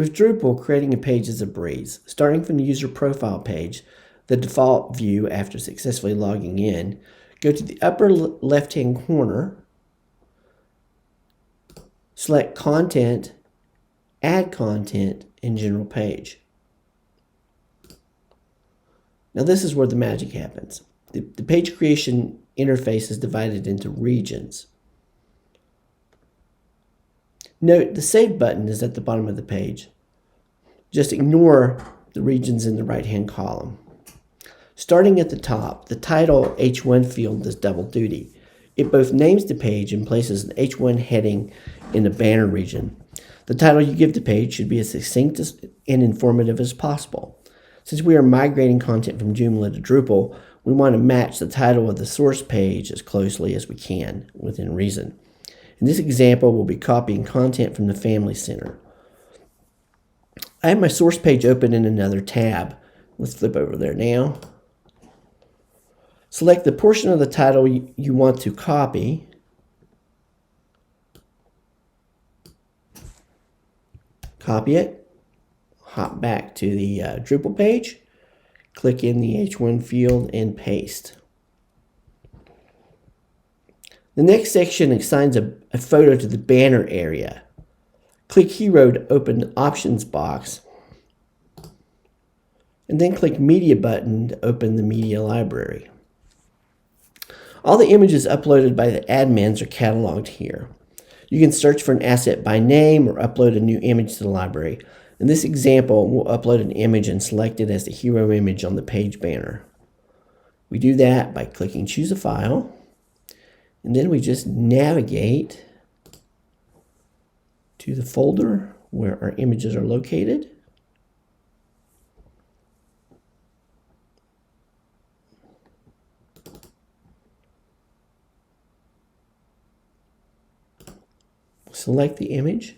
With Drupal, creating a page is a breeze. Starting from the user profile page, the default view after successfully logging in, go to the upper left-hand corner, select Content, Add Content, and General Page. Now this is where the magic happens. The page creation interface is divided into regions. Note the Save button is at the bottom of the page. Just ignore the regions in the right-hand column. Starting at the top, the title H1 field does double duty. It both names the page and places an H1 heading in the banner region. The title you give the page should be as succinct and informative as possible. Since we are migrating content from Joomla to Drupal, we want to match the title of the source page as closely as we can, within reason. In this example, we'll be copying content from the Family Center. I have my source page open in another tab. Let's flip over there now. Select the portion of the title you want to copy. Copy it. Hop back to the Drupal page. Click in the H1 field and paste. The next section assigns a photo to the banner area. Click Hero to open the Options box, and then click Media button to open the Media library. All the images uploaded by the admins are cataloged here. You can search for an asset by name or upload a new image to the library. In this example, we'll upload an image and select it as the hero image on the page banner. We do that by clicking Choose a File, and then we just navigate to the folder where our images are located. Select the image.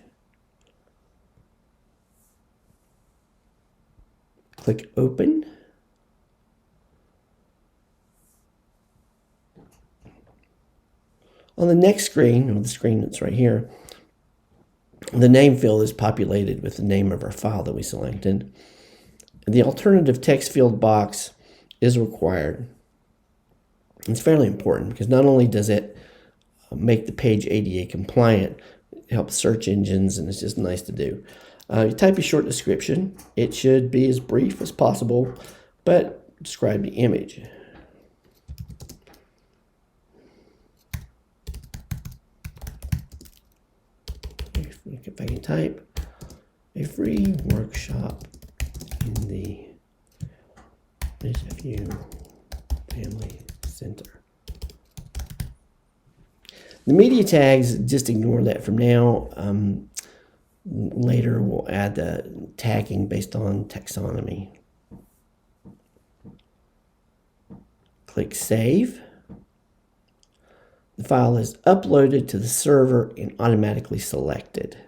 Click Open. On the next screen, or the screen that's right here, the name field is populated with the name of our file that we selected. The alternative text field box is required. It's fairly important because not only does it make the page ADA compliant, it helps search engines, and it's just nice to do. You type a short description. It should be as brief as possible, but describe the image. If I can type, a free workshop in the SFU Family Center. The media tags, just ignore that from now. Later we'll add the tagging based on taxonomy. Click Save. The file is uploaded to the server and automatically selected.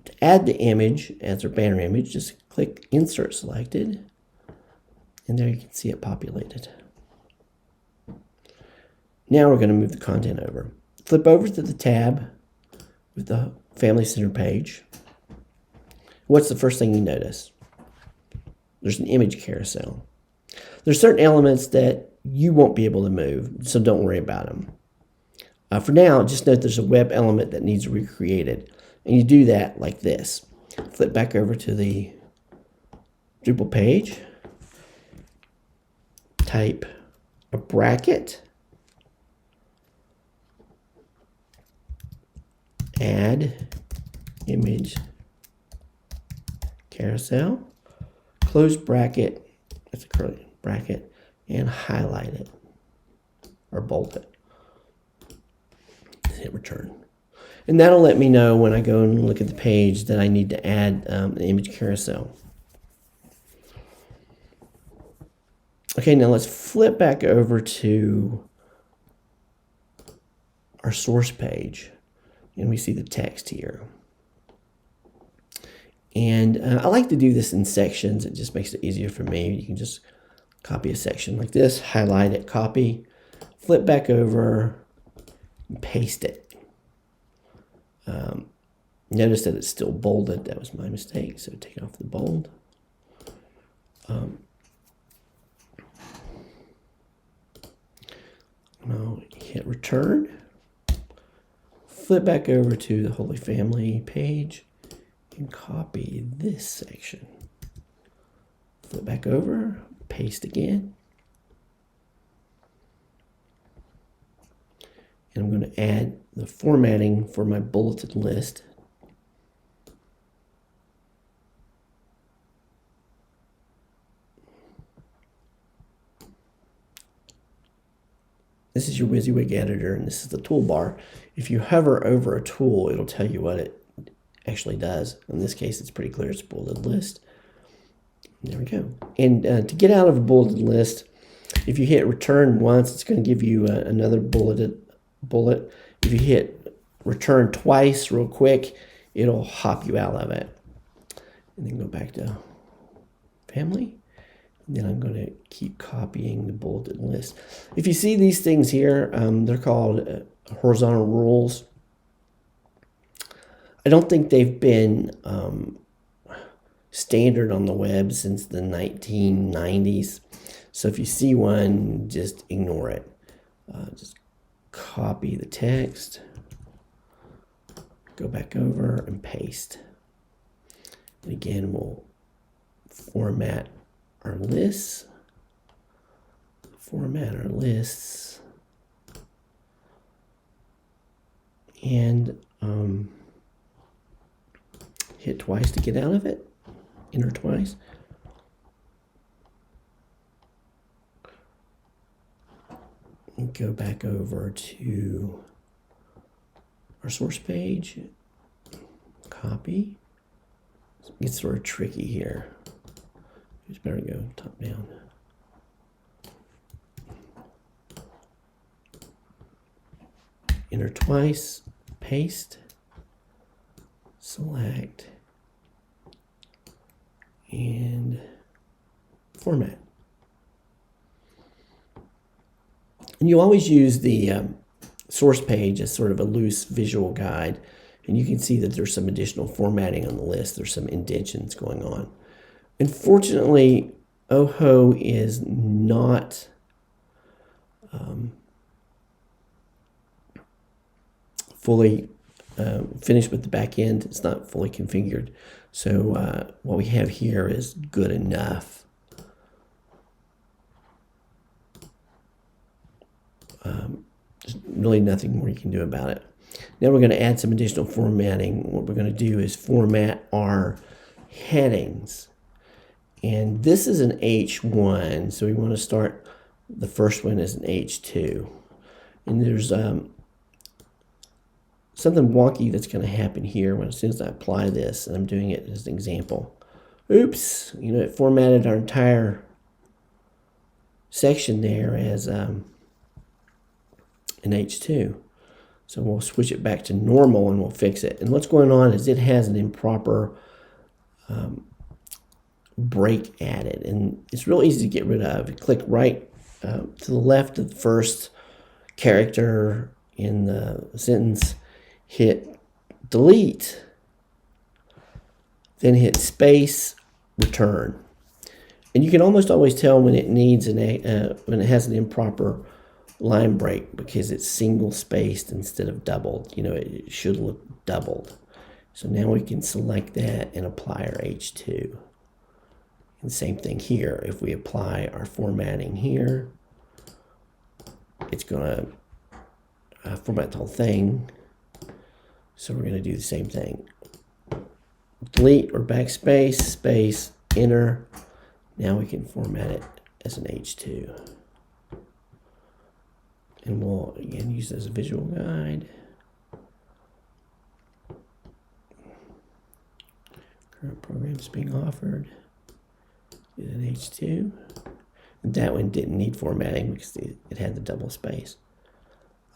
To add the image as our banner image, just click Insert Selected, and there you can see it populated. Now we're going to move the content over. Flip over to the tab with the Family Center page. What's the first thing you notice? There's an image carousel. There's certain elements that you won't be able to move, so don't worry about them. For now, just note there's a web element that needs recreated, and you do that like this. Flip back over to the Drupal page, type a bracket, add image carousel, close bracket, that's a curly bracket, and highlight it or bold it. Hit return. And that'll let me know when I go and look at the page that I need to add an image carousel. Okay, now let's flip back over to our source page, and we see the text here. And I like to do this in sections. It just makes it easier for me. You can just copy a section like this, highlight it, copy, flip back over, and paste it. Notice that it's still bolded. That was my mistake, so take off the bold. Now hit return. Flip back over to the Holy Family page and copy this section. Flip back over, paste again. And I'm going to add the formatting for my bulleted list. This is your WYSIWYG editor, and this is the toolbar. If you hover over a tool, it'll tell you what it actually does. In this case, it's pretty clear. It's a bulleted list. There we go. And to get out of a bulleted list, if you hit return once, it's going to give you another bullet. If you hit return twice real quick, it'll hop you out of it. And then go back to family. And then I'm going to keep copying the bulleted list. If you see these things here, they're called horizontal rules. I don't think they've been standard on the web since the 1990s. So if you see one, just ignore it. Just copy the text, go back over and paste. And again, we'll format our lists, and hit twice to get out of it, enter twice. And go back over to our source page, copy. It gets sort of tricky here. It's better to go top down. Enter twice, paste, select, and format. And you always use the source page as sort of a loose visual guide. And you can see that there's some additional formatting on the list. There's some indentions going on. Unfortunately, OHO is not fully finished with the back end. It's not fully configured. So what we have here is good enough. There's really nothing more you can do about it. Now we're going to add some additional formatting. What we're going to do is format our headings. And this is an H1, so we want to start, the first one is an H2. And there's something wonky that's going to happen here as soon as I apply this, and I'm doing it as an example. Oops, it formatted our entire section there as an H2. So we'll switch it back to normal and we'll fix it. And what's going on is it has an improper break added, and it's real easy to get rid of. You click right to the left of the first character in the sentence, hit delete, then hit space, return. And you can almost always tell when it needs when it has an improper line break because it's single spaced instead of doubled. It should look doubled. So now we can select that and apply our H2. And same thing here. If we apply our formatting here, it's going to format the whole thing. So we're going to do the same thing. Delete or backspace, space, enter. Now we can format it as an H2. And we'll again use it as a visual guide. Current programs being offered. Is an H2. And that one didn't need formatting because it had the double space.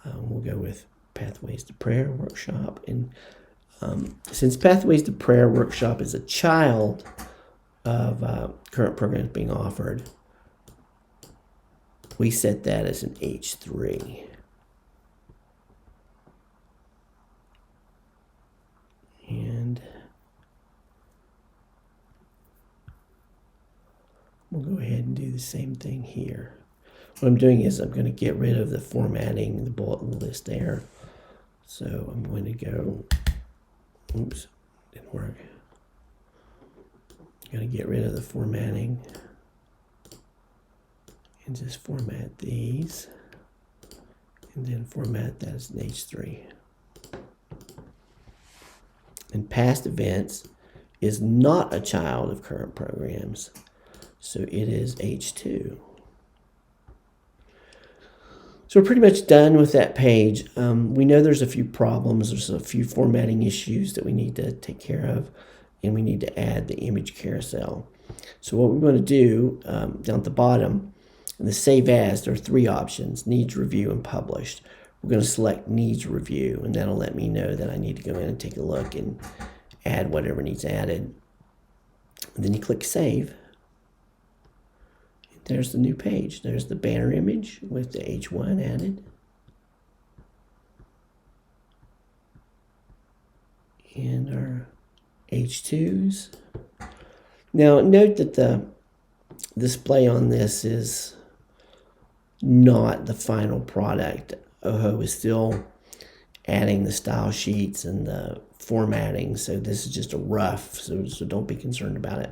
We'll go with Pathways to Prayer Workshop. And since Pathways to Prayer Workshop is a child of current programs being offered, we set that as an H3. And we'll go ahead and do the same thing here. What I'm doing is I'm going to get rid of the formatting, the bullet list there. So I'm going to go, oops, didn't work. I'm going to get rid of the formatting and just format these, and then format that as an H3. And past events is not a child of current programs, so it is H2. So we're pretty much done with that page. We know there's a few problems. There's a few formatting issues that we need to take care of, and we need to add the image carousel. So what we're going to do down at the bottom, in the Save As, there are three options: Needs Review and Published. We're going to select Needs Review, and that'll let me know that I need to go in and take a look and add whatever needs added. And then you click Save. There's the new page. There's the banner image with the H1 added. And our H2s. Now note that the display on this is not the final product. OHO is still adding the style sheets and the formatting, so this is just a rough, so don't be concerned about it.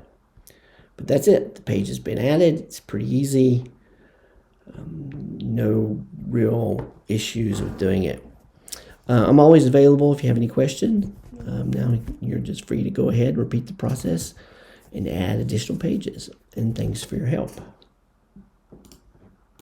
But that's it. The page has been added. It's pretty easy. No real issues with doing it. I'm always available if you have any questions. Now you're just free to go ahead, repeat the process, and add additional pages. And thanks for your help.